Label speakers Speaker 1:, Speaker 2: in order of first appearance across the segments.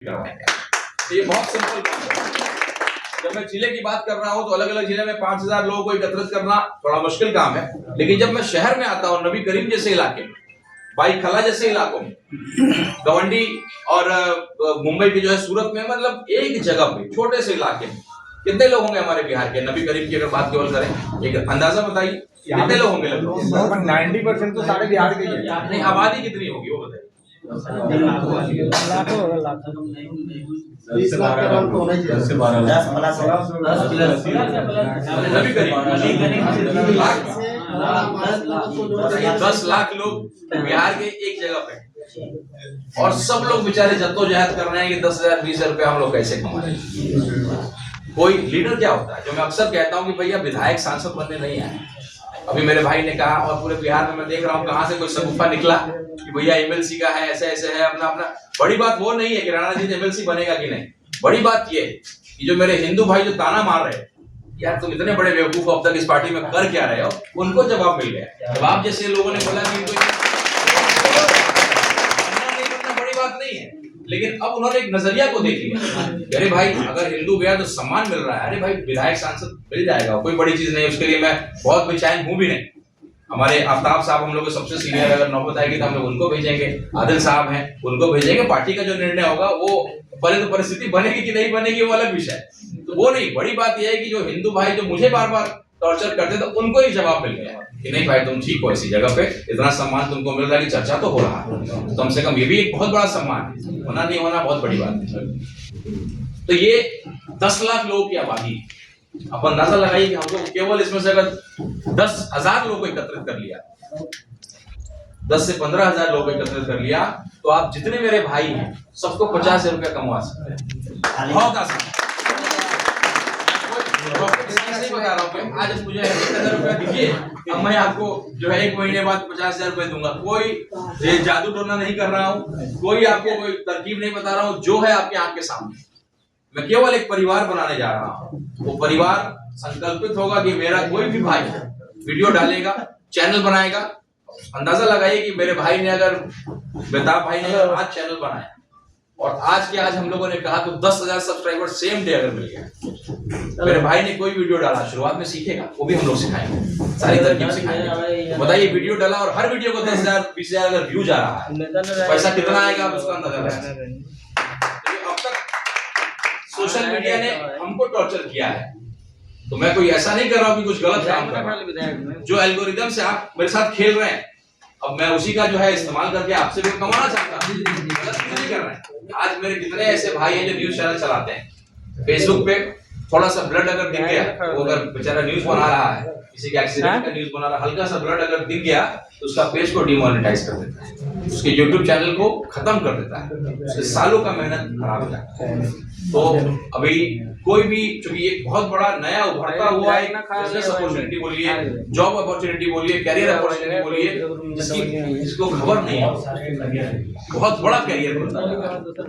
Speaker 1: करवाएंगे। तो ये बहुत सिंपल काम है। जब मैं जिले की बात कर रहा हूं तो अलग अलग जिले में 5000 लोगों को एकत्रित करना थोड़ा मुश्किल काम है, लेकिन जब मैं शहर में आता हूं, नबी करीम जैसे इलाके में, भाई खला जैसे इलाकों में, गवंडी और मुंबई की जो है सूरत में, मतलब एक जगह पे छोटे से इलाके में कितने लोग होंगे हमारे बिहार के? नबी करीम की अगर बात केवल करें, एक अंदाजा बताइए कितने लोग होंगे? लगभग
Speaker 2: 90% तो सारे बिहार के ही हैं।
Speaker 1: नहीं, आबादी कितनी होगी वो बताइए। नबी करीम 10 लाख लोग बिहार के एक जगह पे, और सब लोग बेचारे जद्दोजहद कर रहे हैं कि 10,000 20,000 रुपया हम लोग कैसे कमाएं। कोई लीडर क्या होता है? जो मैं अक्सर कहता हूं कि भैया विधायक सांसद बनने नहीं आए। अभी मेरे भाई ने कहा, और पूरे बिहार में मैं देख रहा हूं कहां से कोई सगुफा निकला कि भैया एमएलसी का है, ऐसे ऐसे है, अपना अपना। बड़ी बात वो नहीं है कि राणा जी एमएलसी बनेगा कि नहीं, बड़ी बात ये है कि जो मेरे हिंदू भाई जो ताना मार रहे हैं, यार तुम इतने बड़े बेवकूफ हो, अब तक इस पार्टी में कर क्या रहे हो, उनको जवाब मिल गया। जवाब जैसे लोगों ने बोला कि बड़ी बात नहीं है, लेकिन अब उन्होंने एक नजरिया को देख लिया। अरे भाई अगर हिंदू गया तो सम्मान मिल रहा है, अरे भाई विधायक सांसद मिल जाएगा, कोई बड़ी चीज नहीं, उसके लिए मैं बहुत बेचैन हूं भी नहीं। हमारे आफ्ताब साहब हम लोग के सबसे सीनियर, अगर नौबत आएगी तो हम लोग उनको भेजेंगे, आदिल साहब हैं उनको भेजेंगे। पार्टी का जो निर्णय होगा वो पहले तो परिस्थिति बनेगी कि नहीं बनेगी वो अलग विषय है, तो वो नहीं। बड़ी बात यह है कि जो हिंदू भाई जो मुझे बार बार टॉर्चर करते थे, उनको ही जवाब मिल गया कि नहीं भाई तुम ठीक हो, ऐसी जगह पे इतना सम्मान तुमको मिल रहा है कि चर्चा तो हो रहा है, कम से कम ये भी एक बहुत बड़ा सम्मान है, होना नहीं होना बहुत बड़ी बात है। तो ये 10 लाख लोगों की आबादी, आप अंदाजा लगाइए कि हमको केवल इसमें से अगर 10,000 लोगों को एकत्रित कर लिया, 10 से 15,000 लोगों को एकत्रित कर लिया, तो आप जितने मेरे भाई हैं सबको 50,000 रुपया कमवा सकते हैं। बहुत आसान, नहीं बता रहा हूँ। आज मुझे 1,000 रुपया दीजिए, अब मैं आपको जो है 1 महीने बाद 50,000 रुपए दूंगा। कोई जादू टोना नहीं कर रहा हूँ, कोई आपको कोई तरकीब नहीं बता रहा हूँ, जो है आपके आंख के सामने। मैं केवल एक परिवार बनाने जा रहा हूँ। वो परिवार संकल्पित होगा कि मेरा कोई भी भाई वीडियो डालेगा, चैनल बनाएगा। अंदाजा लगाइए कि मेरे भाई ने अगर, बेताब भाई ने अगर आज चैनल बनाया और आज के आज हम लोगों ने कहा तो 10,000 सब्सक्राइबर सेम डे अगर मिल गया, मेरे भाई ने कोई वीडियो डाला, शुरुआत में सीखेगा, वो भी हम लोग सिखाएंगे, सारी तरकीब सिखाएंगे। बताइए वीडियो डाला और हर वीडियो को 10,000 20,000 अगर व्यू जा रहा है, पैसा कितना आएगा आप उसका अंदाजा लगाइए। अब तक सोशल मीडिया ने हमको टॉर्चर किया है, तो मैं कोई ऐसा नहीं कर रहा हूँ कि कुछ गलत काम कर रहा हूँ। जो एल्गोरिदम से आप मेरे साथ खेल रहे हैं, अब मैं उसी का जो है इस्तेमाल करके आपसे भी कमाना चाहता हूँ, गलत नहीं कर रहे हैं। आज मेरे कितने ऐसे भाई हैं जो न्यूज चैनल चलाते हैं, फेसबुक पे थोड़ा सा ब्लड अगर दिख गया, वो अगर बेचारा न्यूज बना रहा है, किसी के एक्सीडेंट का न्यूज बना रहा है, हल्का सा ब्लड अगर दिख गया तो उसका पेज को डिमोनेटाइज कर देता है, उसके यूट्यूब चैनल को खत्म कर देता है, उसके सालों का मेहनत खराब हो जाता है। तो अभी कोई भी, चूंकि एक बहुत बड़ा नया उभरता हुआ एक बिजनेस अपॉर्चुनिटी बोलिए, जॉब अपॉर्चुनिटी बोलिए, कैरियर अपॉर्चुनिटी बोलिए, जिसको खबर नहीं है, बहुत बड़ा कैरियर बनता है।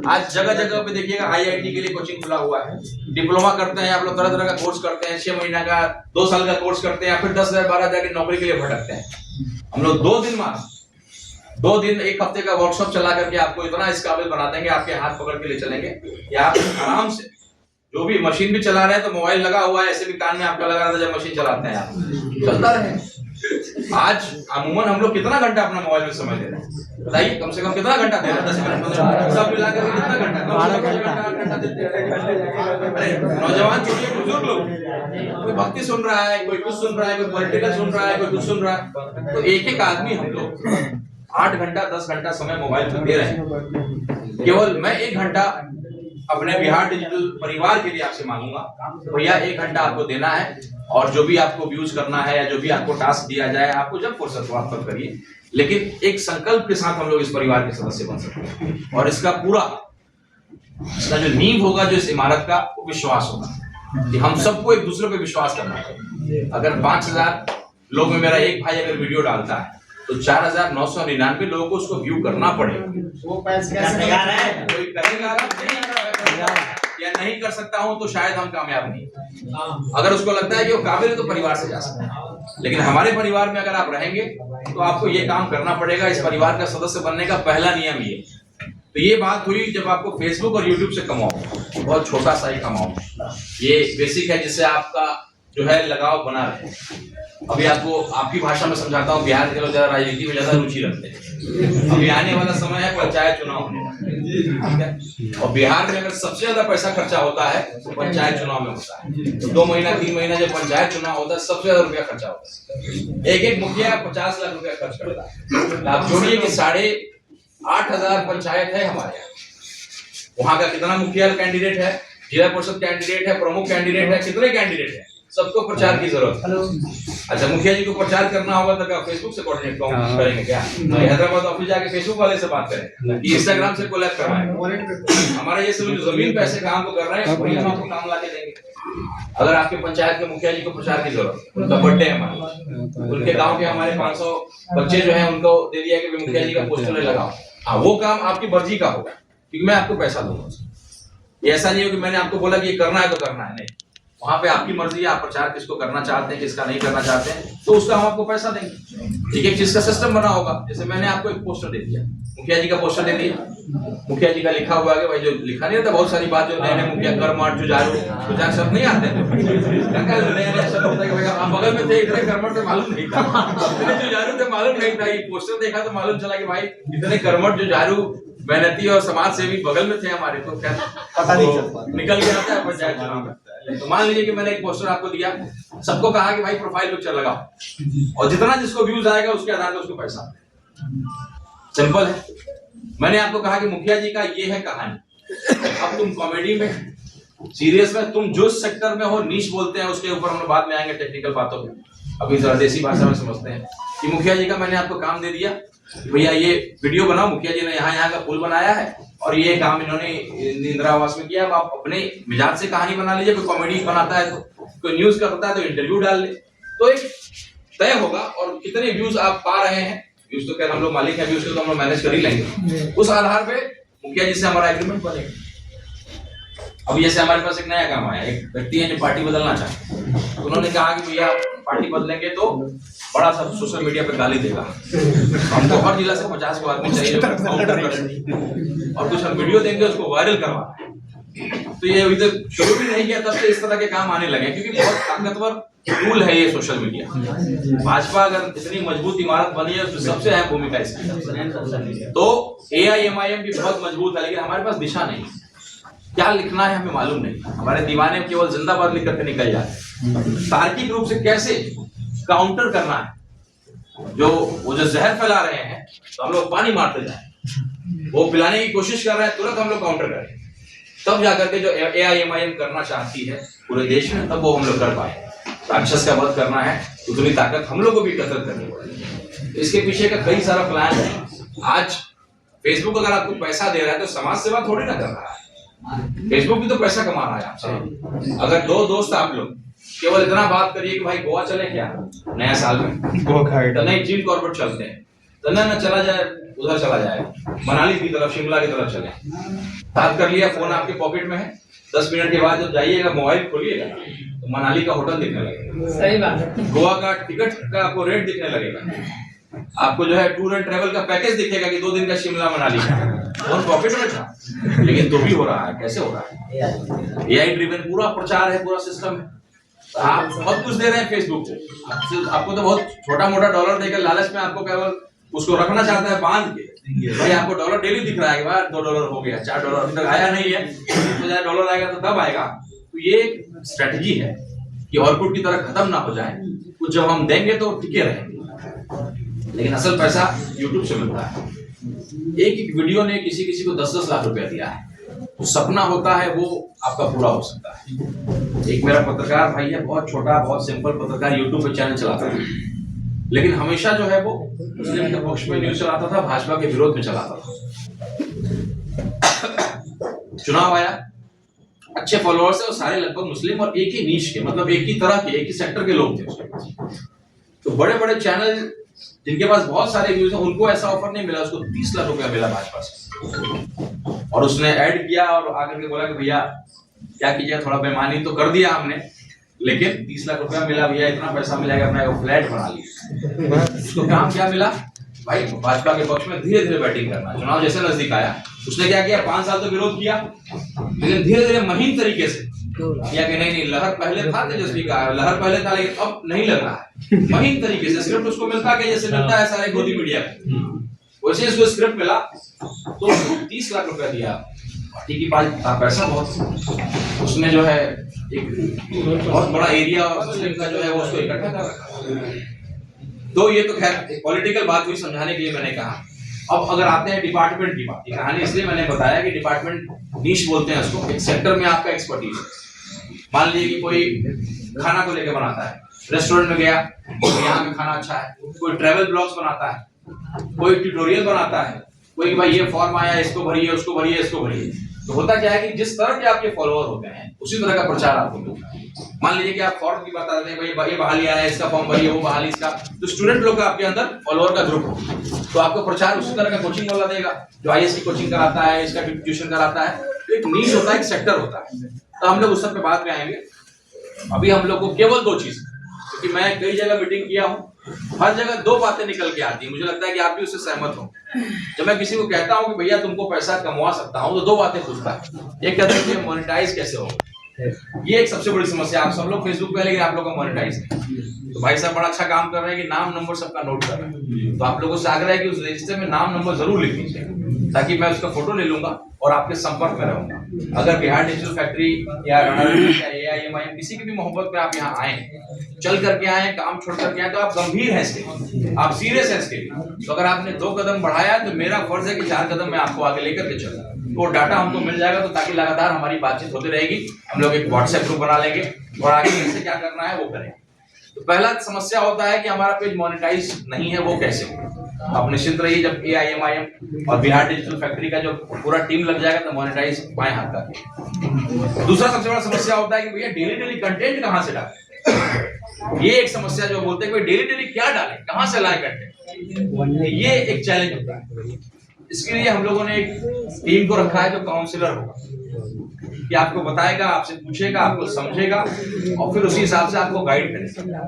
Speaker 1: आज जगह जगह पे देखिएगा आईआईटी के लिए कोचिंग खुला हुआ है, डिप्लोमा करते हैं आप लोग, तरह तरह का कोर्स करते हैं, 6 महीना का 2 साल का कोर्स करते हैं, फिर 10,000 12,000 की नौकरी के लिए भटकते हैं। हम लोग 2 दिन 1 हफ्ते का वर्कशॉप चला करके आपको इतना इस काबिल बना देंगे, आपके हाथ पकड़ के ले चलेंगे या आप आराम से, जो भी मशीन भी चला रहे हैं तो मोबाइल लगा हुआ है, ऐसे भी कान में आपका लगा रहता है जब मशीन चलाते हैं, आप चलता रहे। आज अमूमन हम लोग कितना घंटा अपना मोबाइल में समय दे रहे हैं, बताइए कम से कम कितना घंटा दे रहे हैं? 10 मिनट सब मिलाकर कितना घंटा? 12 घंटा देते हैं। अरे नौजवान छोड़िए, बुजुर्ग लोग, कोई भक्ति सुन रहा है, कोई कुछ सुन रहा है, कोई पॉलिटिकल सुन रहा है, कोई कुछ सुन रहा है, तो एक एक आदमी हम लोग 8 घंटा 10 घंटा समय मोबाइल पर दे रहे हैं। केवल मैं 1 घंटा अपने बिहार डिजिटल परिवार के लिए आपसे मांगूंगा, भैया 1 घंटा आपको देना है, और जो भी आपको व्यूज करना है या जो भी आपको टास्क दिया जाए, आपको जब फुर्सत हो आप तब करिए, लेकिन एक संकल्प के साथ हम लोग इस परिवार के सदस्य बन सकते हैं। और इसका जो नींव होगा, जो इस इमारत का, वो विश्वास होगा कि हम सबको एक दूसरे पे विश्वास करना चाहिए। अगर 5,000 लोग में मेरा एक भाई अगर वीडियो डालता है तो 4,999 लोगों को उसको व्यू करना पड़ेगा। वो कोई करेगा या नहीं कर सकता हूं तो शायद हम कामयाब नहीं। अगर उसको लगता है कि वो काबिल है तो परिवार से जा सकता है, लेकिन हमारे परिवार में अगर आप रहेंगे तो आपको ये काम करना पड़ेगा। इस परिवार का सदस्य बनने का पहला नियम ये, तो ये बात हुई जब आपको फेसबुक और यूट्यूब से कमाओ, बहुत छोटा सा एक अमाउंट, ये बेसिक है जिससे आपका जो है लगाव बना रहे। अभी आपको आपकी भाषा में समझाता हूँ, बिहार के लोग ज्यादा राजनीति में ज्यादा रुचि रखते हैं। अभी आने वाला समय है पंचायत चुनाव होने का, ठीक है, और बिहार में अगर सबसे ज्यादा पैसा खर्चा होता है तो पंचायत चुनाव में होता है। तो 2 महीना 3 महीना जब पंचायत चुनाव होता है सबसे ज्यादा रुपया खर्चा होता है। एक मुखिया 50 लाख रुपया खर्च करता है। आप जोड़िए कि 8,500 पंचायत है हमारे यहाँ, वहां का कितना मुखिया कैंडिडेट है, जिला परिषद कैंडिडेट है, प्रमुख कैंडिडेट है, कितने कैंडिडेट है, सबको प्रचार की जरूरत है। अच्छा, मुखिया जी को प्रचार करना होगा तो क्या फेसबुक से कोऑर्डिनेट करेंगे क्या? हैदराबाद ऑफिस जाके फेसबुक वाले से बात करें कि इंस्टाग्राम से कोलैब करवाएं। हमारे जैसे लोग जो जमीन पैसे काम को कर रहे हैं वही हम आपको काम ला के देंगे। अगर आपके पंचायत के मुखिया जी को प्रचार की जरूरत, उनका बर्थडे है हमारे, उनके गांव के हमारे 500 बच्चे जो हैं उनको दे दिया कि मुखिया जी का पोस्टर लगाओ, हाँ वो काम आपकी मर्जी का होगा क्योंकि मैं आपको पैसा दूंगा। ऐसा नहीं हो कि मैंने आपको बोला कि ये करना है तो करना है, नहीं, वहां पे आपकी मर्जी है, आप प्रचार किसको करना चाहते हैं किसका नहीं करना चाहते हैं, तो उसका हम आपको पैसा देंगे। ठीक है, जिसका सिस्टम बना होगा, जैसे मैंने आपको एक पोस्टर दे दिया, मुखिया जी का पोस्टर दे दिया, मुखिया जी का लिखा हुआ है भाई, जो लिखा नहीं रहता बहुत सारी बात जो नए मुखिया कर्मठ जुझारू शब्द नहीं आते नए शब्द होता है कि भाई आप बगल में थे, इतने कर्मठ थे मालूम नहीं था, इतने जुझारू थे मालूम नहीं था, ये पोस्टर देखा तो मालूम चला कि भाई इतने कर्मठ जुझारू मेहनती और समाज सेवी बगल में थे हमारे, तो क्या पता नहीं चलता, निकल के आता है पंचायत चुनाव में। तो मान लीजिए कि मैंने एक पोस्टर आपको दिया, सबको कहा कि भाई प्रोफाइल पिक्चर लगाओ और जितना जिसको व्यूज आएगा उसके आधार पर उसको पैसा, सिंपल है। मैंने आपको कहा कि मुखिया जी का ये है कहानी, अब तुम कॉमेडी में, सीरियस में, तुम जो सेक्टर में हो, नीश बोलते हैं उसके ऊपर हम लोग बाद में आएंगे टेक्निकल बातों पे, अभी जरा देसी भाषा में समझते हैं कि मुखिया जी का मैंने आपको काम दे दिया, भैया ये वीडियो बनाओ, मुखिया जी ने यहाँ का पुल बनाया है और ये काम इन्होंने इंदिरा आवास में किया, अब आप अपने मिजाज से कहानी बना लीजिए, कोई कॉमेडी बनाता है तो, कोई न्यूज करता है तो इंटरव्यू डाल ले, तो एक तय होगा और कितने व्यूज आप पा रहे हैं, व्यूज तो खैर हम लोग मालिक हैं, व्यूज को तो हम लोग मैनेज कर ही लेंगे, उस आधार पे मुखिया जी से हमारा एग्रीमेंट बनेगा। अब जैसे हमारे पास एक नया काम आया, एक व्यक्ति है जो पार्टी बदलना चाहते हैं, तो उन्होंने कहा कि भैया पार्टी बदलेंगे तो बड़ा सा सोशल मीडिया पे गाली देगा, हमको हर जिला से 50 को आदमी चाहिए और कुछ हम वीडियो देंगे उसको वायरल करवा। तो ये अभी तक शुरू भी नहीं किया, तब से इस तरह के काम आने लगे क्योंकि बहुत ताकतवर टूल है ये सोशल मीडिया। भाजपा अगर इतनी मजबूत इमारत बनी है तो सबसे अहम भूमिका इसकी, तो AIMIM भी बहुत मजबूत है, लेकिन हमारे पास दिशा नहीं, क्या लिखना है हमें मालूम नहीं, हमारे दीवाने केवल जिंदाबाद लिख करके निकल जाते। तार्किक रूप से कैसे काउंटर करना है, वो जो जहर फैला रहे हैं तो हम लोग पानी मारते जाए, वो पिलाने की कोशिश कर रहे हैं, तुरंत हम लोग काउंटर करें, तब जाकर के जो AIMIM करना चाहती है पूरे देश में, तब वो हम लोग कर पाए। राक्षस का वध करना है, उतनी ताकत हम लोग को भी कसरत करनी पड़ेगी। इसके पीछे का कई सारा प्लान है। आज फेसबुक अगर आपको पैसा दे रहा है तो समाज सेवा थोड़ी ना कर रहा है, फेसबुक भी तो पैसा कमा रहा है आपसे। अगर 2 दोस्त आप लोग केवल इतना बात करिए कि भाई गोवा चले क्या नया साल में, तो नहीं जिम कॉर्बेट चलते हैं, तो ना चला जाए उधर चला जाए, मनाली की तरफ, शिमला की तरफ चले, बात कर लिया, फोन आपके पॉकेट में है, 10 मिनट के बाद जब जाइएगा मोबाइल खोलिएगा तो मनाली का होटल दिखने लगेगा, सही बात है, गोवा का टिकट का आपको रेट दिखने लगेगा, आपको जो है टूर एंड ट्रेवल का पैकेज दिखेगा कि 2 दिन का शिमला मनाली का, फोन पॉकेट में था, लेकिन तो भी हो रहा है। कैसे हो रहा है? AI ड्रिवन पूरा प्रचार है, पूरा सिस्टम है। आप बहुत कुछ दे रहे हैं फेसबुक को, आपको तो बहुत छोटा मोटा डॉलर देकर लालच में आपको केवल उसको रखना चाहता है बांध के, भाई आपको डॉलर डेली दिख रहा है, $2 हो गया, $4 अभी तक आया नहीं है, तो $1 आएगा तो तब आएगा। तो ये स्ट्रेटजी है कि ऑर्कुट की तरह खत्म ना हो जाए, कुछ जब हम देंगे तो टिके रहेंगे, लेकिन असल पैसा यूट्यूब से मिलता है। एक वीडियो ने किसी को 10-10 लाख रुपया दिया है, तो सपना होता है वो आपका पूरा हो सकता है। एक मेरा पत्रकार भाई है, बहुत छोटा बहुत सिंपल पत्रकार, यूट्यूब पे चैनल चलाता था, लेकिन हमेशा जो है वो मुस्लिम के पक्ष में न्यूज चलाता था, भाजपा के विरोध में चलाता था। चुनाव आया, अच्छे फॉलोअर्स है और सारे लगभग मुस्लिम और एक ही नीश के, मतलब एक ही तरह के, एक ही सेक्टर के लोग थे उसके पास। तो बड़े बड़े चैनल जिनके पास बहुत सारे व्यूज हैं उनको ऐसा ऑफर नहीं मिला, उसको 30 लाख रुपया मिला भाजपा से, और उसने ऐड किया और आकर के बोला कि भैया क्या कीजिए, थोड़ा बेईमानी तो कर दिया हमने, लेकिन 30 लाख रुपया मिला भैया, इतना पैसा मिलेगा, अपना फ्लैट बना लिया। उसको काम क्या मिला, भाई भाजपा के पक्ष में धीरे धीरे बैटिंग करना। चुनाव जैसे नजदीक आया उसने क्या किया, 5 साल तो विरोध किया, लेकिन धीरे धीरे महीन तरीके से किया कि नहीं लहर पहले था तेजस्वी का, लहर पहले था लेकिन अब नहीं लग रहा है। महीन तरीके से स्क्रिप्ट उसको मिलता है जैसे मिलता है सारे गोदी मीडिया को, वैसे इसको स्क्रिप्ट मिला तो 30 लाख रुपया दिया। पार्टी की पैसा बहुत, उसने जो है एक बहुत बड़ा एरिया और मुस्लिम का जो है वो उसको इकट्ठा कर रखा। तो ये तो खैर पॉलिटिकल बात हुई, समझाने के लिए मैंने कहा। अब अगर आते हैं डिपार्टमेंट की बात, कहानी इसलिए मैंने बताया कि डिपार्टमेंट नीश बोलते हैं उसको, एक सेक्टर में आपका एक्सपर्टीज है। मान लीजिए कि कोई खाना को लेकर बनाता है, रेस्टोरेंट में गया तो यहाँ का खाना अच्छा है, कोई ट्रैवल ब्लॉग्स बनाता है, कोई ट्यूटोरियल बनाता है, कोई भाई ये फॉर्म आया इसको भरिए उसको भरिए इसको भरिए। तो होता क्या है कि जिस तरह के आपके फॉलोअर होते हैं उसी तरह का प्रचार आपको मिलता है। मान लीजिए कि आप फॉर्म की बता रहे हैं, भाई ये बहाली आया है, इसका फॉर्म भरिए, वो बहाली इसका, तो स्टूडेंट लोग का आपके अंदर फॉलोअर का ग्रुप हो, तो आपको प्रचार उसी तरह का कोचिंग वाला देगा जो IAS की कोचिंग कराता है, इसका ट्यूशन कराता है। तो एक नीश होता है, एक सेक्टर होता है। तो हम लोग उस सब पे बात में आएंगे। अभी हम लोग को केवल 2 चीज, क्योंकि मैं कई जगह मीटिंग किया हूँ, हर जगह 2 बातें निकल के आती है। मुझे लगता है कि आप भी उससे सहमत हो। जब मैं किसी को कहता हूँ कि भैया तुमको पैसा कमवा सकता हूँ, तो 2 बातें पूछता है। एक कहता है कि मोनेटाइज कैसे हो, ये एक सबसे बड़ी समस्या। आप सब लोग फेसबुक पे, लेकिन आप लोग का मोनेटाइज नहीं। तो भाई साहब बड़ा अच्छा काम कर रहे हैं कि नाम नंबर सबका नोट कर रहे हैं, तो आप लोगों से आग्रह है कि उस रजिस्टर में नाम नंबर जरूर लिख लीजिए, ताकि मैं उसका फोटो ले लूंगा और आपके संपर्क में रहूंगा। अगर बिहार डिजिटल फैक्ट्री या AIMIM किसी की भी मोहब्बत में आप यहाँ आए, चल करके आए, काम छोड़ करके आए, तो आप गंभीर हैं इसके, आप सीरियस हैं इसके लिए। तो अगर आपने 2 कदम बढ़ाया तो मेरा फर्ज है कि 4 कदम मैं आपको आगे लेकर के चलूं। वो डाटा हमको मिल जाएगा, तो ताकि लगातार हमारी बातचीत होती रहेगी। हम लोग एक व्हाट्सएप ग्रुप बना लेंगे और आगे कैसे क्या करना है वो करेंगे। तो पहला समस्या होता है कि हमारा पेज मोनेटाइज नहीं है, वो कैसे हो। आप निश्चिंत रहिए, जब AIMIM और बिहार डिजिटल फैक्ट्री का जो पूरा टीम लग जाएगा तो मोनेटाइज बाएं हाथ का। दूसरा सबसे बड़ा समस्या होता है कि भैया डेली कंटेंट कहां से डालें। ये एक समस्या जो बोलते हैं कि डेली क्या डालें, कहां से लाए कंटेंट, ये एक चैलेंज होता है। इसके लिए हम लोगों ने एक टीम को रखा है जो काउंसलर होगा, कि आपको बताएगा, आपसे पूछेगा, आपको समझेगा और फिर उसी हिसाब से आपको गाइड करेगा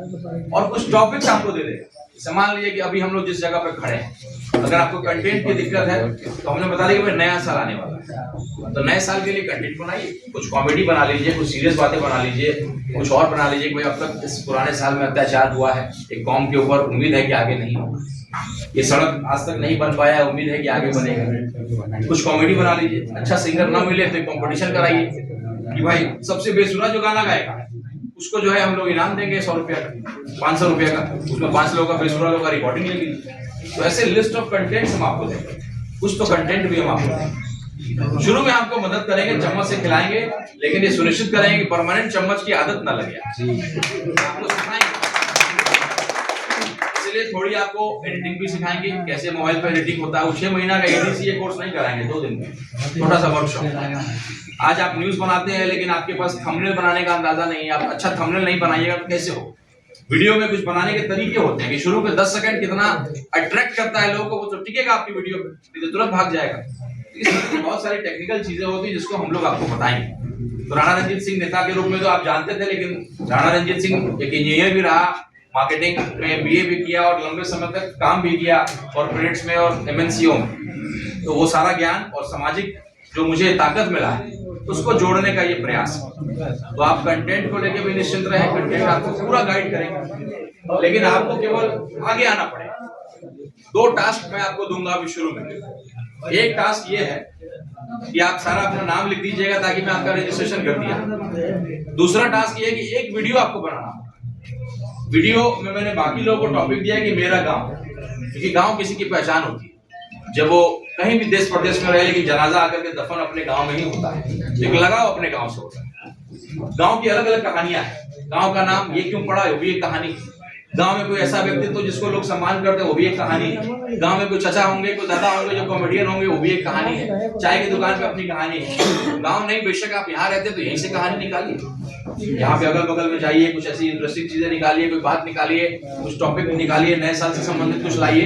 Speaker 1: और कुछ टॉपिक्स आपको दे देगा। मान लीजिए कि अभी हम लोग जिस जगह पे खड़े हैं, अगर आपको कंटेंट की दिक्कत है तो हमने बता दिया कि भाई नया साल आने वाला है, तो नए साल के लिए कंटेंट बनाइए, कुछ कॉमेडी बना लीजिए, कुछ सीरियस बातें बना लीजिए, कुछ और बना लीजिए कि भाई अब तक इस पुराने साल में अत्याचार हुआ है एक कौम के ऊपर, उम्मीद है कि आगे नहीं हो, ये सड़क आज तक नहीं बन पाया है, उम्मीद है कि आगे बनेगा। कुछ कॉमेडी बना लीजिए, अच्छा सिंगर ना मिले तो कंपटीशन कराइए कि भाई सबसे बेसुरा जो गाना गाएगा उसको जो है हम लोग इनाम देंगे 100 रुपया का, 500 रुपया का, उसमें 5 लोगों का बेसुरा लोगों का रिकॉर्डिंग ले लीजिए। तो ऐसे लिस्ट ऑफ कंटेंट्स हम आपको देंगे, कुछ तो कंटेंट भी हम आपको देंगे। शुरू में आपको मदद करेंगे, चम्मच से खिलाएंगे, लेकिन ये सुनिश्चित करेंगे कि परमानेंट चम्मच की आदत ना लगे, आपको सिखाएंगे। इसलिए थोड़ी आपको एडिटिंग भी सिखाएंगे, कैसे मोबाइल पर एडिटिंग होता है। वो 6 महीना का ADCA कोर्स नहीं कराएंगे, 2 दिन में छोटा सा वर्कशॉप। आज आप न्यूज बनाते हैं लेकिन आपके पास थंबनेल बनाने का अंदाजा नहीं है, आप अच्छा थंबनेल नहीं बनाइएगा तो कैसे हो। वीडियो में कुछ बनाने के तरीके होते हैं कि शुरू के 10 सेकंड कितना अट्रैक्ट करता है लोगों को, वो तो टिकेगा आपकी वीडियो पे, तो तुरंत भाग जाएगा। इस तरह की बहुत सारी टेक्निकल चीजें होती है जिसको हम लोग आपको बताएंगे। तो राणा रंजीत सिंह नेता के रूप में तो आप जानते थे, लेकिन राणा रंजीत सिंह एक इंजीनियर भी रहा, मार्केटिंग में BA भी किया और लंबे समय तक काम भी किया कॉर्पोरेट्स में और MNCO में। तो वो सारा ज्ञान और सामाजिक जो मुझे ताकत मिला है उसको जोड़ने का ये प्रयास है। तो आप कंटेंट को लेके भी निश्चिंत रहे, कंटेंट आपको पूरा गाइड करेंगे, लेकिन आपको केवल आगे आना पड़ेगा। 2 टास्क मैं आपको दूंगा अभी शुरू में। एक टास्क ये है कि आप सारा अपना नाम लिख दीजिएगा ताकि मैं आपका रजिस्ट्रेशन कर दिया। दूसरा टास्क ये है कि एक वीडियो आपको बनाना। वीडियो में मैंने बाकी लोगों को टॉपिक दिया है कि मेरा गांव, क्योंकि गांव किसी की पहचान होती है। जब वो कहीं भी देश प्रदेश में रहे, लेकिन जनाजा आकर के दफन अपने गांव में ही होता है, लेकिन लगाव अपने गांव से होता है। गांव की अलग अलग कहानियां हैं, गांव का नाम ये क्यों पड़ा है वो भी एक कहानी। गांव में कोई ऐसा व्यक्तित्व जिसको लोग सम्मान करते हैं वो भी एक कहानी है। गांव में कोई चचा होंगे, कोई दादा होंगे जो कॉमेडियन होंगे, वो भी एक कहानी है। चाय की दुकान पे अपनी कहानी है। गांव नहीं, बेशक आप यहाँ रहते तो यहीं से कहानी निकालिए, यहाँ पे अगल बगल में जाइए, कुछ ऐसी इंटरेस्टिंग चीजें निकालिए, कोई बात निकालिए, कुछ टॉपिक निकालिए, नए साल से संबंधित कुछ लाइए,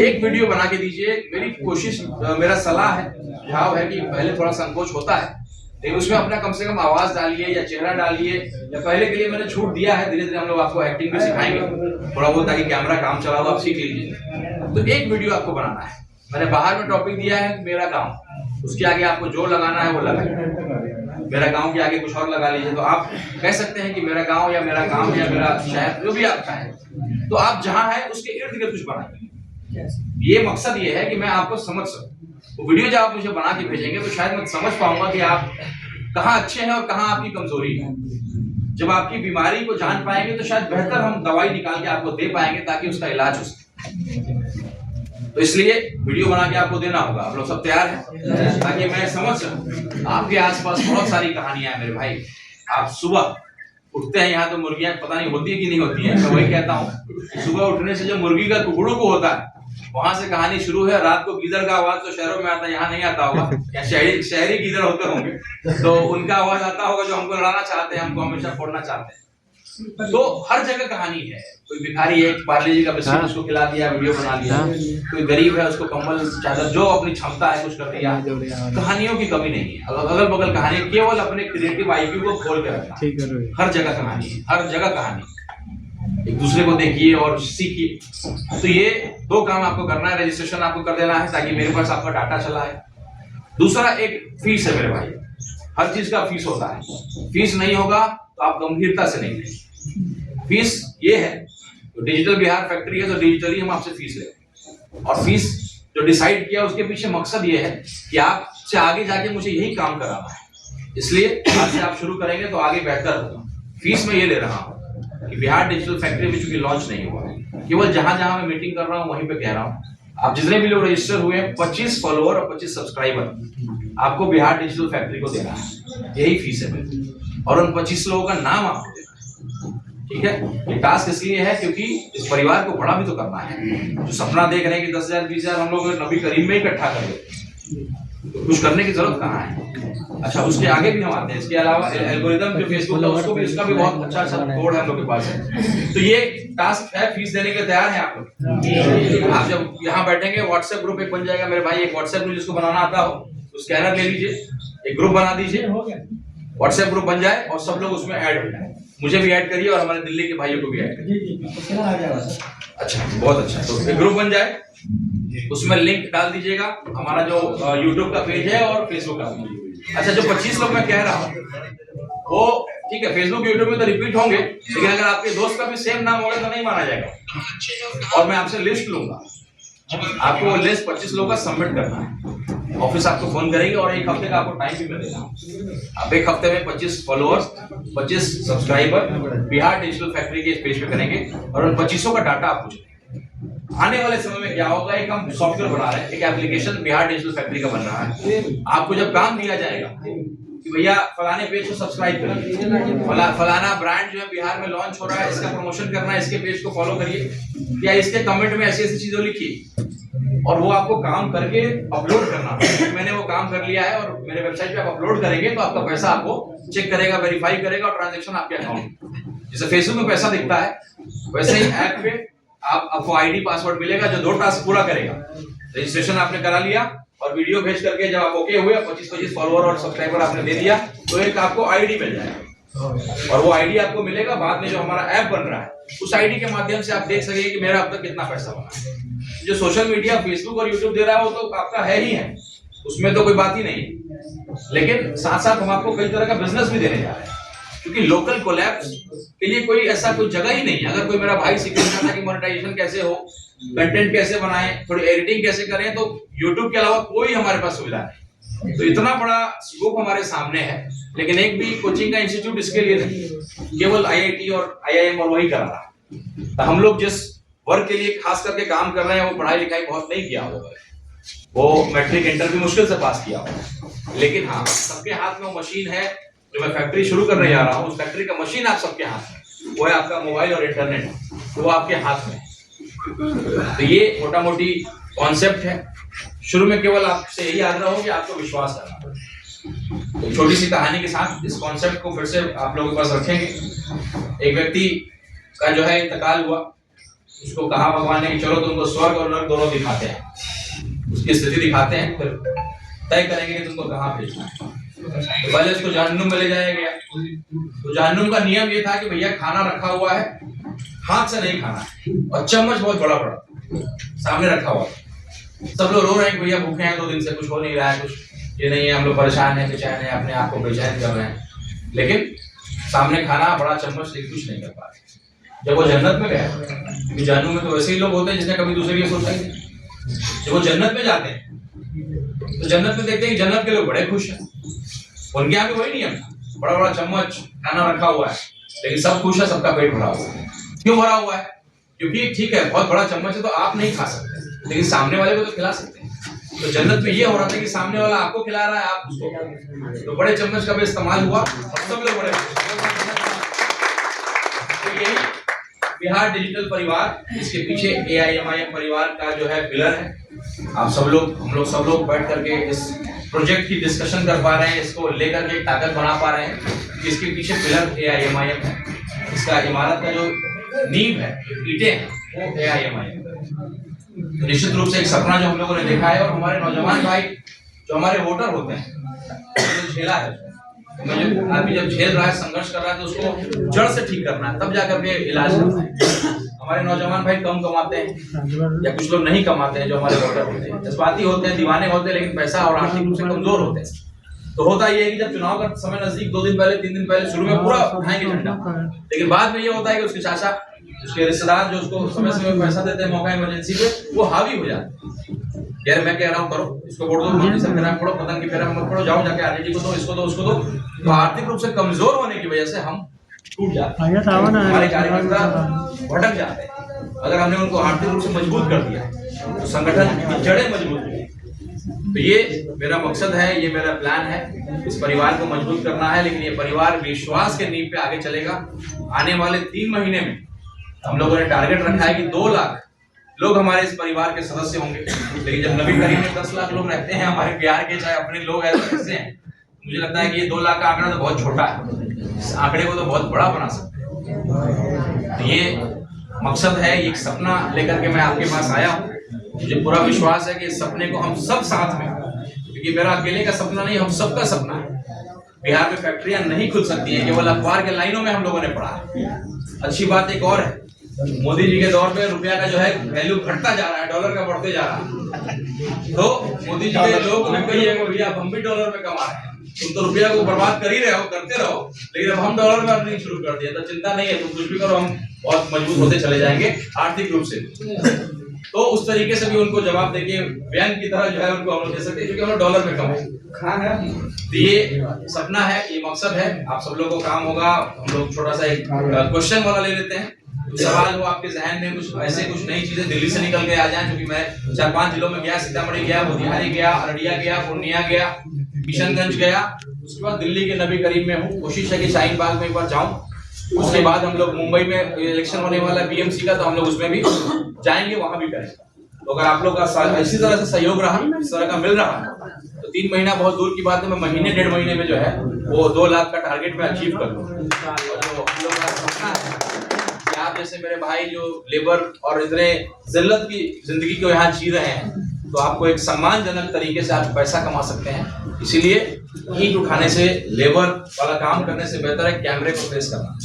Speaker 1: एक वीडियो बना के दीजिए। मेरी कोशिश, मेरा सलाह है, सुझाव है कि पहले थोड़ा संकोच होता है, लेकिन उसमें अपना कम से कम आवाज डालिए या चेहरा डालिए, या पहले के लिए मैंने छूट दिया है, धीरे धीरे हम लोग आपको एक्टिंग भी सिखाएंगे थोड़ा बहुत, ताकि कैमरा काम चला हो आप सीख लीजिए। तो एक वीडियो आपको बनाना है, मैंने बाहर में टॉपिक दिया है मेरा गाँव, उसके आगे आपको जो लगाना है वो लगाइए। मेरा गांव के आगे कुछ और लगा लीजिए, तो आप कह सकते हैं कि मेरा गांव या मेरा गांव या मेरा शहर, जो भी आप चाहें, तो आप जहां हैं उसके इर्द गिर्द कुछ बनाइए। ये मकसद ये है कि मैं आपको समझ सकूं। वो वीडियो जब आप मुझे बना के भेजेंगे तो शायद मैं समझ पाऊंगा कि आप कहाँ अच्छे हैं और कहाँ आपकी कमजोरी है। जब आपकी बीमारी को जान पाएंगे तो शायद बेहतर हम दवाई निकाल के आपको दे पाएंगे ताकि उसका इलाज हो सके। तो इसलिए वीडियो बना के आपको देना होगा। आप लोग सब तैयार हैं? ताकि मैं समझ सकूं। आपके आसपास बहुत सारी कहानियां हैं मेरे भाई। आप सुबह उठते हैं, यहाँ तो मुर्गियां पता नहीं होती है कि नहीं होती है, मैं वही कहता हूँ, सुबह उठने से जो मुर्गी का कुकड़ू को होता है वहां से कहानी शुरू है। रात को गीदड़ का आवाज तो शहरों में आता है, यहाँ नहीं आता होगा, या शहरी गीदड़ होते होंगे तो उनका आवाज आता होगा जो हमको लड़ाना चाहते हैं, हमको हमेशा फोड़ना चाहते हैं। तो हर जगह कहानी है। कोई भिखारी है, पार्ले जी का बिस्कुट उसको खिला दिया, वीडियो बना लिया। कोई गरीब है, उसको कंबल चादर जो अपनी क्षमता है कुछ कर दिया। कहानियों की कमी नहीं है, अगल बगल कहानी, केवल अपने क्रिएटिव आईक्यू को खोल कर रखना। हर जगह कहानी है, हर जगह कहानी। एक दूसरे को देखिए और सीखिए। तो ये दो काम आपको करना है। रजिस्ट्रेशन आपको कर देना है ताकि मेरे पास आपका डाटा चला है। दूसरा एक फीस है मेरे भाई, हर चीज का फीस होता है। फीस नहीं होगा तो आप गंभीरता से नहीं लेंगे। फीस ये है, तो डिजिटल बिहार फैक्ट्री है तो डिजिटली हम आपसे फीस लेंगे। और फीस जो डिसाइड किया उसके पीछे मकसद ये है कि आपसे आगे जाके मुझे यही काम कराना है, इसलिए आज से आप शुरू करेंगे तो आगे बेहतर होगा। फीस में ये ले रहा हूँ कि बिहार डिजिटल फैक्ट्री में चूंकि लॉन्च नहीं हुआ है, केवल जहां जहां मैं मीटिंग कर रहा हूं वहीं पे कह रहा हूं, आप जितने भी लोग रजिस्टर हुए हैं, 25 फॉलोअर और 25 सब्सक्राइबर आपको बिहार डिजिटल फैक्ट्री को देना है। यही फीस है मेरी, और उन 25 लोगों का नाम आपको देना है। ठीक है? ये टास्क इसलिए है क्योंकि इस परिवार को बड़ा भी तो करना है। जो सपना देख रहे हैं कि 10,000 20,000 हम लोग नबी करीम में इकट्ठा कर देते, तो कुछ करने की जरूरत कहाँ है। अच्छा, उसके आगे भी हम आते हैं। इसके अलावा एल्गोरिदम जो फेसबुक का उसको भी, इसका भी बहुत अच्छा कोड है हम लोग के पास है। तो ये टास्क है, फीस देने के तैयार हैं आप लोग? आप जब यहाँ बैठेंगे व्हाट्सएप ग्रुप एक बन जाएगा मेरे भाई। एक व्हाट्सएप ग्रुप जिसको बनाना आता हो तो स्कैनर ले लीजिए, एक ग्रुप बना दीजिए, व्हाट्सएप ग्रुप बन जाए और सब लोग उसमें ऐड हो जाए। मुझे भी ऐड करिए और हमारे दिल्ली के भाइयों को भी ऐड करिए। अच्छा, बहुत अच्छा। तो एक ग्रुप बन जाए, उसमें लिंक डाल दीजिएगा, हमारा जो यूट्यूब का पेज है और फेसबुक का पेज। अच्छा, जो 25 लोग मैं कह रहा हूँ वो ठीक है, फेसबुक यूट्यूब में तो रिपीट होंगे, लेकिन अगर आपके दोस्त का भी सेम नाम होगा तो नहीं माना जाएगा। और मैं आपसे लिस्ट लूंगा, आपको वो लिस्ट 25 लोगों का सबमिट करना है। ऑफिस आपको फोन करेंगे और एक हफ्ते का आपको टाइम भी मिलेगा। आप एक हफ्ते में 25 followers, 25 subscriber Bihar digital factory के इस पेज पे करेंगे और उन 25 का डाटा आप पूछेंगे। आने वाले समय में क्या होगा, एक हम सॉफ्टवेयर बना रहे हैं, एक एप्लीकेशन बिहार डिजिटल फैक्ट्री का बन रहा है। आपको जब काम दिया जाएगा कि भैया फलाने पेज को सब्सक्राइब करिए, फलाना ब्रांड जो है बिहार में लॉन्च हो रहा है, इसका प्रमोशन करना है, इसके पेज को फॉलो करिए, या इसके कमेंट में ऐसी ऐसी चीजें लिखिए, और वो आपको काम करके अपलोड करना है। मैंने वो काम कर लिया है और मेरे वेबसाइट पे आप अपलोड करेंगे तो आपका पैसा आपको चेक करेगा, वेरीफाई करेगा और ट्रांजैक्शन आपके अकाउंट। जैसे फेसबुक में पैसा दिखता है वैसे ही ऐप पे आपको आईडी पासवर्ड मिलेगा जो 2 टास्क पूरा करेगा। रजिस्ट्रेशन आपने करा लिया और वीडियो भेज करके जब आप ओके हुए, 25 फॉलोअर और सब्सक्राइबर आपने दे दिया, तो एक आपको आईडी मिल जाएगा। और वो आईडी आपको मिलेगा बाद में जो हमारा ऐप बन रहा है, उस आईडी के माध्यम से आप देख सकेंगे कि मेरा अब तक कितना पैसा बना है। जो सोशल मीडिया फेसबुक और यूट्यूब दे रहा है वो तो आपका है ही है, उसमें तो कोई बात ही नहीं है, लेकिन साथ साथ हम आपको कई तरह का बिजनेस भी देने जा रहे हैं, क्योंकि लोकल कोलैब्स के लिए कोई ऐसा कोई जगह ही नहीं है। अगर कोई मेरा भाई सीखना चाहता है कि मोनेटाइजेशन कैसे हो, कंटेंट कैसे बनाएं, थोड़ी एडिटिंग कैसे करें, तो यूट्यूब के अलावा कोई हमारे पास सुविधा नहीं। तो इतना बड़ा स्कोप हमारे सामने है, लेकिन एक भी कोचिंग का इंस्टीट्यूट इसके लिए नहीं, केवल IIT और IIM और वही करा रहा है। तो हम लोग जिस वर्क के लिए खास करके काम कर रहे हैं वो पढ़ाई लिखाई बहुत नहीं किया होगा, वो मैट्रिक इंटर भी मुश्किल से पास किया होगा, लेकिन हाँ सबके हाथ में वो मशीन है जो मैं फैक्ट्री शुरू करने जा रहा हूँ। उस फैक्ट्री का मशीन आप सबके हाथ में, वो है आपका मोबाइल और इंटरनेट, वो आपके हाथ में। तो ये मोटा मोटी कॉन्सेप्ट है। शुरू में केवल आपसे यही आग्रह हो कि आपको विश्वास करना। तो छोटी सी कहानी के साथ इस कॉन्सेप्ट को फिर से आप लोगों के पास रखेंगे। एक व्यक्ति का जो है इंतकाल हुआ, उसको कहा भगवान ने कि चलो तुमको स्वर्ग और नरक दोनों दिखाते हैं, उसकी स्थिति दिखाते हैं, फिर तय करेंगे कि तुमको कहाँ भेजना है। तो पहले उसको जहन्नुम में ले जाया गया। तो जहन्नुम का नियम ये था कि भैया खाना रखा हुआ है, हाथ से नहीं खाना है, और चम्मच बहुत बड़ा बड़ा सामने रखा हुआ है। सब लोग रो रहे हैं कि भैया भूखे हैं 2 दिन से, कुछ हो नहीं रहा है, कुछ ये नहीं है, हम लोग परेशान हैं, बेचैन हैं, अपने आप को बेचैन कर रहे हैं, लेकिन सामने खाना बड़ा चम्मच से कुछ नहीं कर पा रहे। जब वो जन्नत में गया, क्योंकि जहन्नुम में तो वैसे ही लोग होते हैं जिसने कभी दूसरे की सोचा ही नहीं। जब वो जन्नत में जाते हैं तो जन्नत में देखते हैं कि जन्नत के लोग बड़े खुश हैं, उनके यहाँ भी वही नियम था, बड़ा बड़ा चम्मच खाना रखा हुआ है, लेकिन सब खुश है, सबका पेट भरा हुआ है। क्यों भरा हुआ है? क्योंकि ठीक है बहुत बड़ा चम्मच है तो आप नहीं खा सकते, लेकिन सामने वाले को तो खिला सकते हैं। तो जन्नत में ये हो रहा था कि सामने वाला आपको खिला रहा है, आप उसको, तो बड़े चम्मच का भी इस्तेमाल हुआ और सब लोग बड़े। तो यही बिहार डिजिटल परिवार, इसके पीछे AIMIM परिवार का जो है पिलर है। आप सब लोग, हम लोग सब लोग बैठ करके इस प्रोजेक्ट की डिस्कशन कर पा रहे हैं, इसको लेकर के ताकत बना पा रहे हैं। इसके पीछे पिलर AIMIM है, इसका इमारत का जो नींव है, ईंटें हैं, वो AIMIM है। तो निश्चित रूप से एक सपना जो हम लोगों ने देखा है, और हमारे नौजवान भाई जो हमारे वोटर होते हैं, जो झेला है, अभी जब झेल रहा है, संघर्ष कर रहा है, तो उसको जड़ से ठीक करना है, तब जाकर के इलाज करना है। हमारे नौजवान भाई कम कमाते हैं, या कुछ लोग नहीं कमाते हैं, जो हमारे वोटर होते हैं, जज्बाती होते हैं, दीवाने होते हैं, लेकिन पैसा और आर्थिक रूप से कमजोर होते हैं। तो होता ये है कि जब चुनाव का समय नजदीक 2 दिन पहले 3 दिन पहले शुरू में पूरा उठाएंगे झंडा, लेकिन बाद में ये होता है कि उसके चाचा, उसके रिश्तेदार जो उसको समय समय पैसा देते हैं मौका इमरजेंसी पे, वो हावी हो जाते हैं। यार मैं कह रहा हूँ करो, इसको वोट दो, मोदी सर कह रहा है पढ़ो, पतंग की फेरा मत पढ़ो, जाओ जाके आरजेडी को दो, इसको दो, उसको दो। तो आर्थिक रूप से कमजोर होने की वजह से हम टूट जाते हैं, हमारे कार्यकर्ता भटक जाते हैं। अगर हमने उनको आर्थिक रूप से मजबूत कर दिया तो संगठन की जड़ें मजबूत होंगी। तो ये मेरा मकसद है, ये मेरा प्लान है, इस परिवार को मजबूत करना है, लेकिन ये परिवार विश्वास के नींव पे आगे चलेगा। आने वाले 3 महीने में हम लोगों ने टारगेट रखा है कि 2 लाख लोग हमारे इस परिवार के सदस्य होंगे। लेकिन जब नबी करीम में 10 लाख लोग रहते हैं हमारे बिहार के, चाहे अपने लोग ऐसे हैं, मुझे लगता है कि ये 2 लाख का आंकड़ा तो बहुत छोटा है, इस आंकड़े को तो बहुत बड़ा बना सकते हैं। तो ये मकसद है, एक सपना लेकर के मैं आपके पास आया हूँ। मुझे पूरा विश्वास है कि इस सपने को हम सब साथ में, क्योंकि मेरा अकेले का सपना नहीं, हम सबका सपना है। बिहार में फैक्ट्रियां नहीं खुल सकती हैं, केवल अखबार के लाइनों में हम लोगों ने पढ़ा है। अच्छी बात एक और है, मोदी जी के दौर पे रुपया का जो है वैल्यू घटता जा रहा है, डॉलर का बढ़ते जा रहा है। तो मोदी जी के लोग ने कहिए भैया हम भी डॉलर में कमा रहे हैं, तुम तो रुपया को बर्बाद कर ही रहे हो, करते रहो, लेकिन अब हम डॉलर में अर्निंग शुरू कर दिया, तो चिंता नहीं है, तुम कुछ भी करो, हम बहुत मजबूत होते चले जाएंगे आर्थिक रूप से। तो उस तरीके से भी उनको जवाब देके व्यंग की तरह जो है उनको हम लोग दे सकते हैं, क्योंकि हम लोग डॉलर में कमाए। तो ये सपना है, ये मकसद है, आप सब लोगों को काम होगा। हम लोग छोटा सा एक क्वेश्चन वाला ले लेते हैं, सवाल हो आपके जहन में, कुछ ऐसे कुछ नई चीजें दिल्ली से निकल के आ जाएं, क्योंकि मैं 4-5 जिलों में गया, सीतामढ़ी गया, मोतिहारी गया, अररिया गया, पूर्णिया गया, किशनगंज गया, उसके बाद दिल्ली के नबी करीम में हूँ। कोशिश है कि शाहीन बाग में एक बार जाऊं, उसके बाद हम लोग मुंबई में इलेक्शन होने वाला है BMC का, तो हम लोग उसमें भी जाएंगे, वहां भी करेंगे। तो अगर आप लोग का इसी तरह से सहयोग रहा, इस तरह का मिल रहा है, तो 3 महीना बहुत दूर की बात है, मैं महीने 1.5 महीने में जो है वो 2 लाख का टारगेट में अचीव कर लूँ। आप जैसे मेरे भाई जो लेबर और इतने जिल्लत की जिंदगी को यहाँ जी रहे हैं, तो आपको एक सम्मानजनक तरीके से आप पैसा कमा सकते हैं। इसीलिए ईंट उठाने से, लेबर वाला काम करने से बेहतर है कैमरे को फेस करना।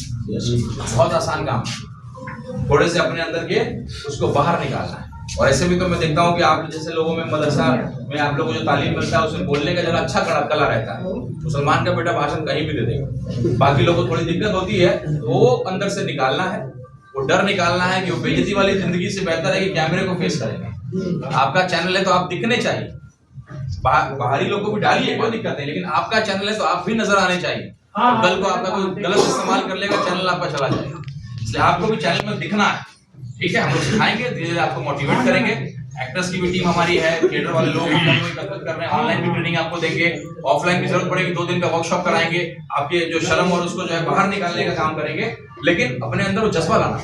Speaker 1: बहुत आसान काम है, थोड़े से अपने अंदर के उसको बाहर निकालना है। और ऐसे भी तो मैं देखता हूँ कि आप जैसे लोगों में मदरसा में आप लोगों को जो तालीम मिलता है उसमें बोलने का जरा अच्छा कला रहता है। मुसलमान का बेटा भाषण कहीं भी दे देगा, बाकी लोगों को थोड़ी दिक्कत होती है, वो अंदर से निकालना है, वो डर निकालना है कि वो बेइज्जती वाली जिंदगी से बेहतर है कि कैमरे को फेस करेंगे। आपका चैनल है तो आप दिखने चाहिए, बाहरी लोगों को भी डालिए, कोई दिक्कत नहीं, लेकिन आपका चैनल है तो आप भी नजर आने चाहिए। कल को आपका कोई गलत इस्तेमाल कर लेगा, चैनल आपका चला जाएगा, इसलिए आपको भी चैनल में दिखना है। ठीक है, हम लोग सिखाएंगे, धीरे धीरे आपको मोटिवेट करेंगे। एक्टर्स की भी टीम हमारी है, थिएटर वाले लोग कसरत कर रहे हैं, ऑनलाइन भी ट्रेनिंग आपको देंगे, ऑफलाइन की जरूरत पड़ेगी 2 दिन का वर्कशॉप कराएंगे, आपके जो शर्म और उसको जो है बाहर निकालने का काम करेंगे, लेकिन अपने अंदर वो जज्बा लाना।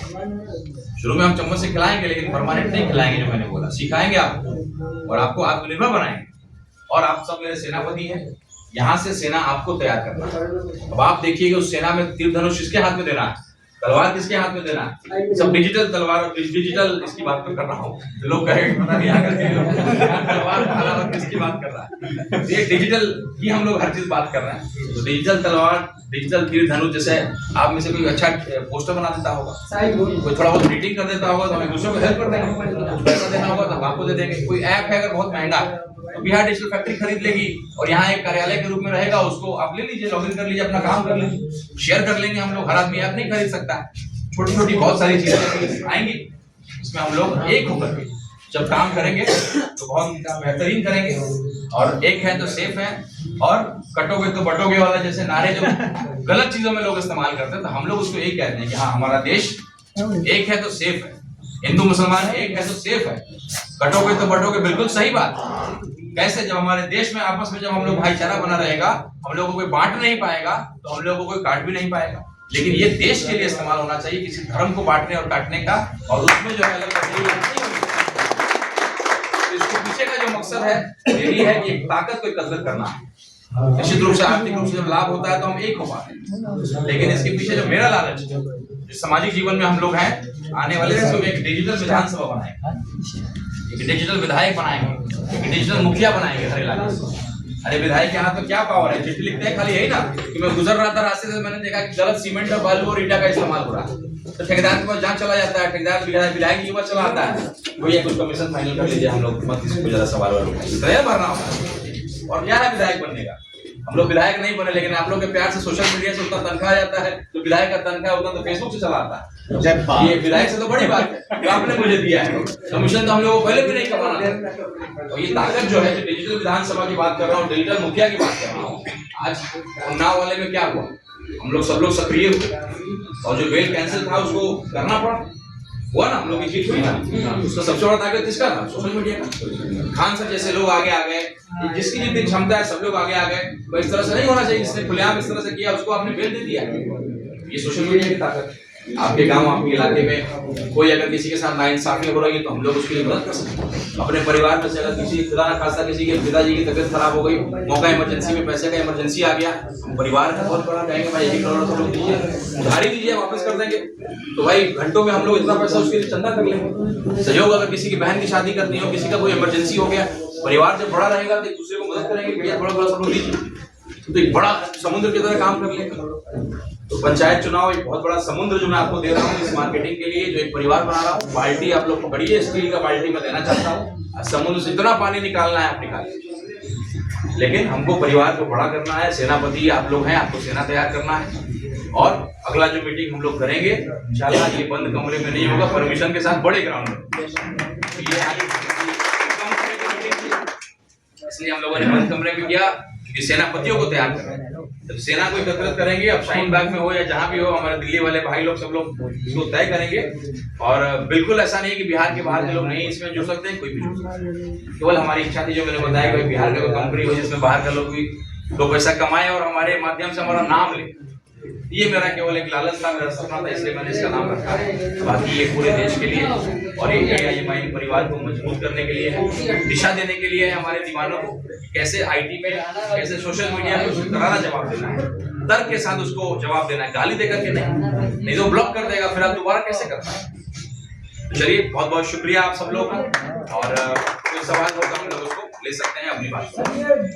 Speaker 1: शुरू में हम चम्मच से खिलाएंगे, लेकिन परमानेंट नहीं खिलाएंगे, जो मैंने बोला, सिखाएंगे आपको और आपको आत्मनिर्भर बनाएंगे। और आप सब मेरे सेनापति हैं, यहाँ से सेना आपको तैयार करना है। अब आप देखिएगा उस सेना में तीर धनुष किसके हाथ में देना है, तलवार किसके हाथ में देना है? सब डिजिटल तलवार और डिजिटल इसकी बात कर रहा हूँ। लोग कहेंगे पता नहीं आकर के तलवार और किसकी बात कर रहा है। ये डिजिटल की हम लोग हर चीज बात कर रहे हैं। तो डिजिटल तलवार, डिजिटल तीर धनुष, जैसे आप में से कोई अच्छा पोस्टर बना देता होगा, कोई थोड़ा बहुत मीटिंग कर देता होगा तो हमें दूसरों को हेल्प कर देंगे, कुछ पैसा देना होगा तो हम आपको दे देंगे। कोई ऐप है अगर बहुत महंगा है तो बिहार डिजिटल फैक्ट्री खरीद लेगी और यहाँ एक कार्यालय के रूप में रहेगा, उसको आप ले लीजिए, लॉगिन कर लीजिए, अपना काम कर लीजिए, शेयर कर लेंगे हम लोग। हर आदमी ऐप नहीं खरीद सकता है। छोटी छोटी बहुत सारी चीजें आएंगी, इसमें हम लोग एक होकर के जब काम करेंगे तो बहुत बेहतरीन करेंगे। और एक है तो सेफ है, और कटोगे तो बटोगे वाला जैसे नारे जो गलत चीजों में लोग इस्तेमाल करते हैं, तो हम लोग उसको यही कहते हैं कि हाँ हमारा देश एक है तो सेफ है, हिंदू मुसलमान एक है तो सेफ है। कटोगे तो बटोगे, बिल्कुल सही बात। कैसे? जब हमारे देश में आपस में जब हम लोग भाईचारा बना रहेगा, हम लोगों को कोई बांट नहीं पाएगा तो हम लोगों को कोई काट भी नहीं पाएगा। लेकिन ये देश के लिए इस्तेमाल होना चाहिए, किसी धर्म को बांटने और काटने का, और उसमें जो है इसके पीछे का जो मकसद है यही है कि एक ताकत को एकत्रित करना है। निश्चित रूप से आर्थिक रूप से जब लाभ होता है तो हम एक हो पाते हैं, लेकिन इसके पीछे जो मेरा लालच है, जो सामाजिक जीवन में हम लोग हैं, आने वाले दिनों में एक डिजिटल विधानसभा बनाएंगे, एक डिजिटल विधायक बनाएंगे, एक डिजिटल मुखिया बनाएंगे हर इलाके से। अरे विधायक के हाथ में क्या पावर है? चिट्ठी लिखते हैं खाली, यही ना कि मैं गुजर रहा था रास्ते से, मैंने देखा कि गलत सीमेंट और बालू और ईटा का इस्तेमाल हो रहा है, तो ठेकेदार के पास जांच चला जाता है, ठेकेदार विधायक के पास चला आता है, भैया कुछ कमीशन फाइनल कर लीजिए, हम लोग मत इसको ज्यादा सवाल भरना होगा। और क्या है विधायक बनने का? हम लोग विधायक नहीं बने, लेकिन आप लोग के प्यार से सोशल मीडिया से उतना तनख्वाह आ जाता है, तो विधायक का तनख्वाह उतना तो फेसबुक से चला आता है। ये विधायक से तो बड़ी बात है जो आपने मुझे दिया है, कमीशन तो हम लोगों को पहले भी नहीं कमाना था। तो ये ताकत जो है, जो डिजिटल विधानसभा की बात कर रहा हूँ, डिजिटल मुखिया की बात कर रहा हूँ, आज उन्नाव वाले में क्या हुआ, हम लोग सब लोग सक्रिय हुए और जो बेल कैंसिल था उसको करना पड़ा, हुआ ना, हम लोग की जीत हुई ना। उसका सबसे बड़ा ताकत किसका था? सोशल मीडिया का। खान सर जैसे लोग आगे आ गए, जिसकी जितनी क्षमता है सब लोग आगे आ गए। तो इस तरह से नहीं होना चाहिए, जिसने खुलेआम इस तरह से किया उसको आपने बेल दे दिया। ये सोशल मीडिया की ताकत है। आपके गांव, आपके इलाके में कोई अगर किसी के साथ नाइंसाफी हो रही है तो हम लोग उसके लिए मदद कर सकते हैं। अपने परिवार में से अगर किसी खुदा ना खास्ता किसी के पिताजी की तबीयत खराब हो गई, मौका इमरजेंसी में पैसे का इमरजेंसी आ गया, हम परिवार का बहुत बड़ा कहेंगे भाई 1 करोड़ तो लोग दीजिए, उधारी दीजिए, वापस कर देंगे। तो भाई घंटों में हम लोग इतना पैसा उसके लिए चंदा कर लेंगे। सहयोग, अगर किसी की बहन की शादी करनी हो, किसी का कोई इमरजेंसी हो गया, परिवार जब बड़ा रहेगा तो एक दूसरे को मदद करेंगे, भैया थोड़ा थोड़ा सब लोग दीजिए, तो एक बड़ा समुद्र की तरह काम कर लेंगे। तो पंचायत चुनाव एक बहुत बड़ा समुद्र जो मैं आपको दे रहा हूँ इस मार्केटिंग के लिए, जो एक परिवार बना रहा हूँ। बाल्टी आप लोग पकड़िए, स्टील का बाल्टी मैं देना चाहता हूँ। समुद्र से इतना पानी निकालना है आप निकालिए, लेकिन हमको परिवार को बड़ा करना है। सेनापति आप लोग हैं, आपको सेना तैयार करना है। और अगला जो मीटिंग हम लोग करेंगे इंशाल्लाह ये बंद कमरे में नहीं होगा, परमिशन के साथ बड़े ग्राउंड में। इसलिए हम लोगों ने बंद कमरे में किया कि सेनापतियों को तैयार करना है। जब सेना को एकत्रित करेंगे, अब शाहीन बाग में हो या जहां भी हो, हमारे दिल्ली वाले भाई लोग सब लोग इसको तय करेंगे। और बिल्कुल ऐसा नहीं कि बिहार के बाहर के लोग नहीं इसमें जुड़ सकते हैं, कोई भी जुड़ सकता है। केवल हमारी इच्छा थी, जो मैंने बताया कि बिहार का कोई कंपनी हो जिसमें बाहर का लोग भी दो पैसा कमाए और हमारे माध्यम से हमारा नाम ले। ये मेरा केवल एक लालच था, मेरा सपना था, इसलिए मैंने इसका नाम रखा है। बाकी ये पूरे देश के लिए और ये AIMI परिवार को मजबूत करने के लिए है, दिशा देने के लिए है हमारे दीवानों को, कैसे IT में, कैसे सोशल मीडिया में उसको करारा जवाब देना है, तर्क के साथ उसको जवाब देना है, गाली देकर के नहीं तो ब्लॉक कर देगा, फिर आप दोबारा कैसे कर पाएंगे। चलिए, बहुत बहुत शुक्रिया आप सब लोग का, और कोई सवाल हो तो हम लोग उसको ले सकते हैं अपनी बात।